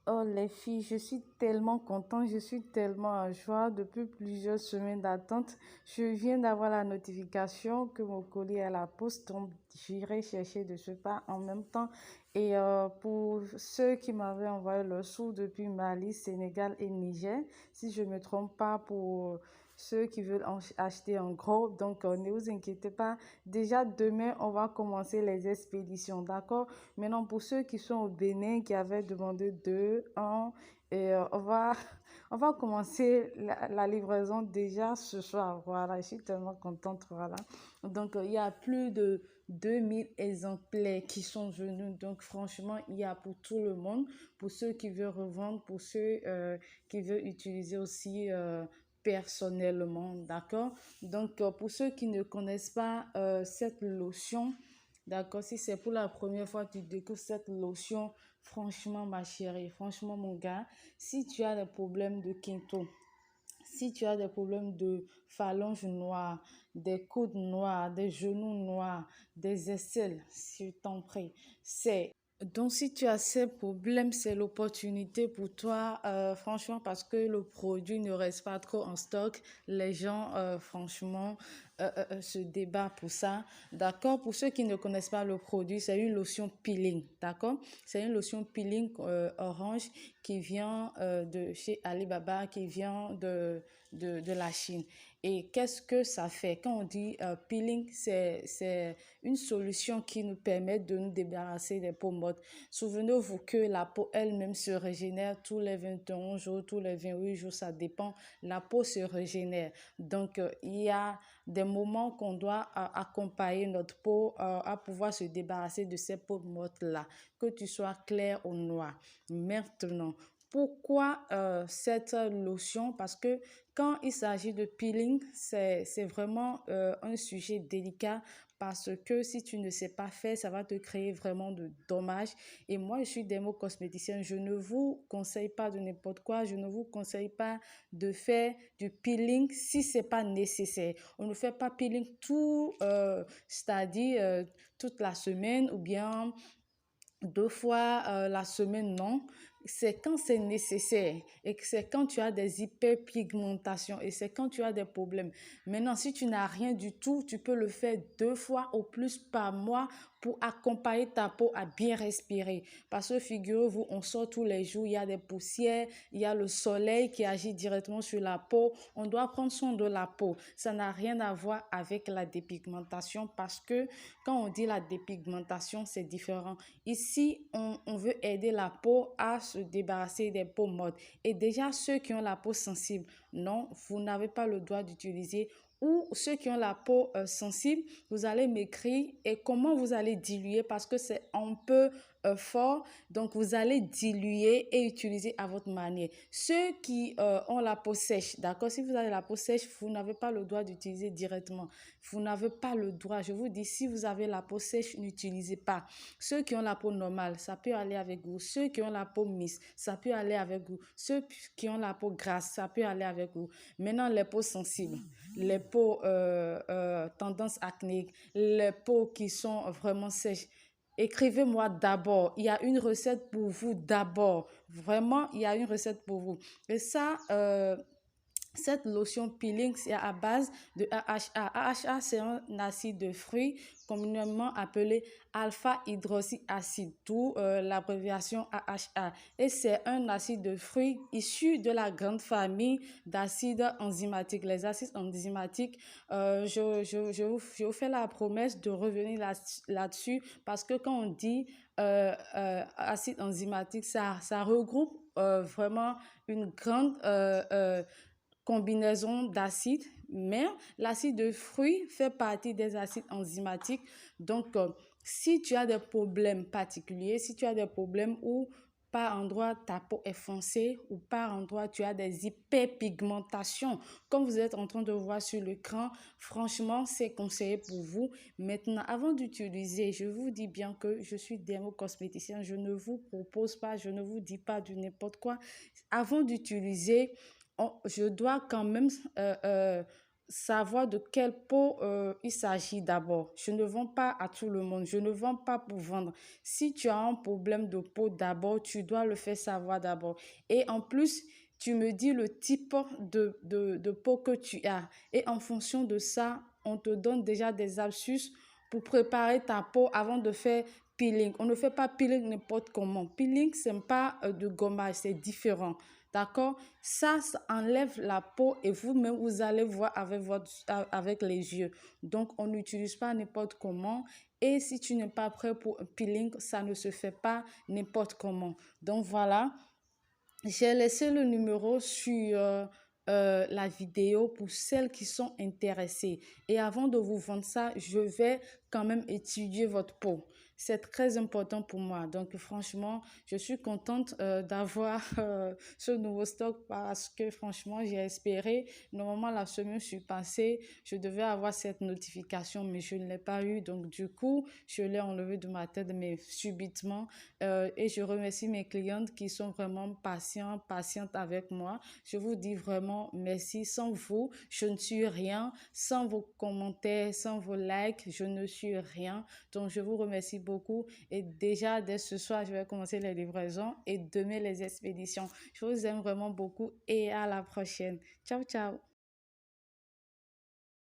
Oh les filles, je suis tellement contente, je suis tellement en joie depuis plusieurs semaines d'attente. Je viens d'avoir la notification que mon colis est à la poste, donc j'irai chercher de ce pas en même temps. Et pour ceux qui m'avaient envoyé le sou depuis Mali, Sénégal et Niger, si je me trompe pas, pour ceux qui veulent acheter en gros, donc ne vous inquiétez pas. Déjà demain, on va commencer les expéditions, d'accord? Maintenant, pour ceux qui sont au Bénin, qui avaient demandé 2, 1, et on va commencer la livraison déjà ce soir. Voilà, je suis tellement contente. Voilà. Donc, il y a plus de 2000 exemplaires qui sont venus. Donc, franchement, il y a pour tout le monde, pour ceux qui veulent revendre, pour ceux qui veulent utiliser aussi personnellement. D'accord? Donc, pour ceux qui ne connaissent pas cette lotion, d'accord, si c'est pour la première fois que tu découvres cette lotion, franchement, ma chérie, franchement, mon gars, si tu as des problèmes de quinto, si tu as des problèmes de phalanges noires, des coudes noirs, des genoux noirs, des aisselles, si je t'en prie, c'est donc, si tu as ces problèmes, c'est l'opportunité pour toi, franchement, parce que le produit ne reste pas trop en stock. Les gens, franchement, se débattent pour ça. D'accord? Pour ceux qui ne connaissent pas le produit, c'est une lotion peeling. D'accord? C'est une lotion peeling orange qui vient de chez Alibaba, qui vient de la Chine. Et qu'est-ce que ça fait? Quand on dit peeling, c'est une solution qui nous permet de nous débarrasser des peaux mortes. Souvenez-vous que la peau elle-même se régénère tous les 21 jours, tous les 28 jours, ça dépend. La peau se régénère. Donc, il y a des moments qu'on doit accompagner notre peau à pouvoir se débarrasser de ces peaux mortes-là, que tu sois clair ou noir. Maintenant, pourquoi cette lotion? Parce que quand il s'agit de peeling, c'est vraiment un sujet délicat parce que si tu ne sais pas faire, ça va te créer vraiment de dommages. Et moi, je suis dermocosméticienne. Je ne vous conseille pas de n'importe quoi. Je ne vous conseille pas de faire du peeling si c'est pas nécessaire. On ne fait pas peeling c'est-à-dire toute la semaine ou bien 2 fois la semaine, non. C'est quand c'est nécessaire et que c'est quand tu as des hyperpigmentations et c'est quand tu as des problèmes. Maintenant, si tu n'as rien du tout, tu peux le faire 2 fois au plus par mois pour accompagner ta peau à bien respirer. Parce que figurez-vous, on sort tous les jours, il y a des poussières, il y a le soleil qui agit directement sur la peau. On doit prendre soin de la peau. Ça n'a rien à voir avec la dépigmentation parce que quand on dit la dépigmentation, c'est différent. Ici, on veut aider la peau à se débarrasser des peaux mortes. Et déjà, ceux qui ont la peau sensible, non, vous n'avez pas le droit d'utiliser. Ou ceux qui ont la peau sensible, vous allez m'écrire et comment vous allez diluer parce que c'est un peu fort. Donc, vous allez diluer et utiliser à votre manière. Ceux qui ont la peau sèche, d'accord? Si vous avez la peau sèche, vous n'avez pas le droit d'utiliser directement. Vous n'avez pas le droit. Je vous dis, si vous avez la peau sèche, n'utilisez pas. Ceux qui ont la peau normale, ça peut aller avec vous. Ceux qui ont la peau mixte, ça peut aller avec vous. Ceux qui ont la peau grasse, ça peut aller avec vous. Maintenant, les peaux sensibles, les peaux tendance acnéique, les peaux qui sont vraiment sèches, écrivez-moi d'abord. Il y a une recette pour vous d'abord. Vraiment, il y a une recette pour vous. Et ça, cette lotion peeling, c'est à base de AHA. AHA, c'est un acide de fruits communément appelé alpha-hydroxyacide, d'où l'abréviation AHA. Et c'est un acide de fruits issu de la grande famille d'acides enzymatiques. Les acides enzymatiques, je vous fais la promesse de revenir là-dessus parce que quand on dit acide enzymatique, ça regroupe vraiment une grande combinaison d'acides, mais l'acide de fruits fait partie des acides enzymatiques. Donc, si tu as des problèmes particuliers, si tu as des problèmes où par endroit ta peau est foncée ou par endroit tu as des hyperpigmentations, comme vous êtes en train de voir sur l'écran, franchement, c'est conseillé pour vous. Maintenant, avant d'utiliser, je vous dis bien que je suis dermocosméticienne, je ne vous propose pas, je ne vous dis pas du n'importe quoi. Avant d'utiliser, je dois quand même savoir de quelle peau il s'agit d'abord. Je ne vends pas à tout le monde. Je ne vends pas pour vendre. Si tu as un problème de peau d'abord, tu dois le faire savoir d'abord. Et en plus, tu me dis le type de peau que tu as. Et en fonction de ça, on te donne déjà des astuces pour préparer ta peau avant de faire peeling. On ne fait pas peeling n'importe comment. Peeling, ce n'est pas de gommage, c'est différent. D'accord? Ça enlève la peau et vous-même, vous allez voir avec les yeux. Donc, on n'utilise pas n'importe comment. Et si tu n'es pas prêt pour un peeling, ça ne se fait pas n'importe comment. Donc, voilà. J'ai laissé le numéro sur la vidéo pour celles qui sont intéressées. Et avant de vous vendre ça, je vais quand même étudier votre peau. C'est très important pour moi. Donc, franchement, je suis contente d'avoir ce nouveau stock parce que, franchement, j'ai espéré. Normalement, la semaine passée, je devais avoir cette notification, mais je ne l'ai pas eu. Donc, du coup, je l'ai enlevé de ma tête, mais subitement. Et je remercie mes clientes qui sont vraiment patientes avec moi. Je vous dis vraiment merci. Sans vous, je ne suis rien. Sans vos commentaires, sans vos likes, je ne suis rien. Donc, je vous remercie beaucoup. Et déjà, dès ce soir, je vais commencer les livraisons et demain les expéditions. Je vous aime vraiment beaucoup et à la prochaine. Ciao, ciao.